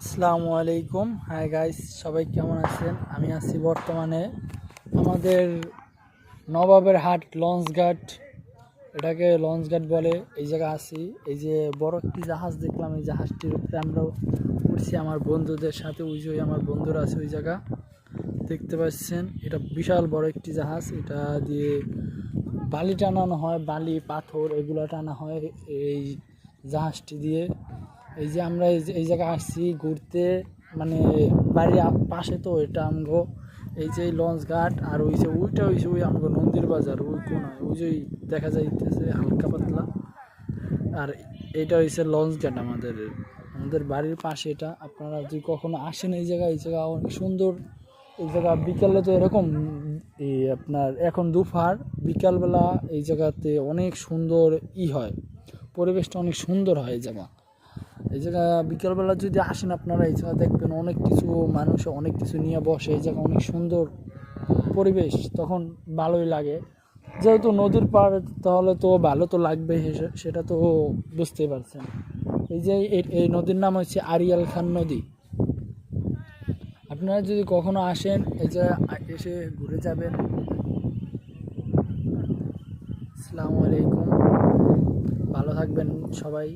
আসসালামু আলাইকুম। Hi guys, সবাই কেমন আছেন? আমি আছি বর্তমানে আমাদের নবাবের হাট লঞ্চঘাট, এটাকে লঞ্চঘাট বলে। এই জায়গা আছি, এই যে বড় একটি জাহাজ দেখলাম, এই জাহাজটির উপরে আমরা উঠছি আমার বন্ধুদের সাথে। ওই যে আমার বন্ধুরা আছে ওই জায়গা দেখতে পাচ্ছেন। এটা বিশাল বড় একটি জাহাজ, এটা দিয়ে বালি টানানো হয়, বালি পাথর এগুলো টানা হয় এই জাহাজটি দিয়ে। এই যে আমরা এই জায়গায় আসছি ঘুরতে, মানে বাড়ির পাশে তো এটা আমগো এই যে লঞ্চ ঘাট। আর ওই যে ওইটা হয়েছে ওই আমগো নন্দীর বাজার, ওই কোনায় ওই যে দেখা যাইতেছে হালকা পাতলা। আর এটা হয়েছে লঞ্চ ঘাট আমাদের আমাদের বাড়ির পাশে। এটা আপনারা যদি কখনো আসেন এই জায়গায় অনেক সুন্দর। এই জায়গা বিকালে তো এরকম আপনার এখন দুপুর বিকালবেলা এই জায়গাতে অনেক সুন্দর হয়, পরিবেশটা অনেক সুন্দর হয় এই জায়গা বিকালবেলা যদি আসেন আপনারা এই জায়গা দেখবেন অনেক কিছু মানুষ অনেক কিছু নিয়ে বসে। এই জায়গা অনেক সুন্দর পরিবেশ, তখন ভালোই লাগে। যেহেতু নদীর পাড় তাহলে তো ভালো তো লাগবে, সেটা তো বুঝতেই পারছেন। এই যে এই নদীর নাম হচ্ছে আরিয়াল খান নদী। আপনারা যদি কখনো আসেন এই জায়গায় এসে ঘুরে যাবেন। আসসালামু আলাইকুম, ভালো থাকবেন সবাই।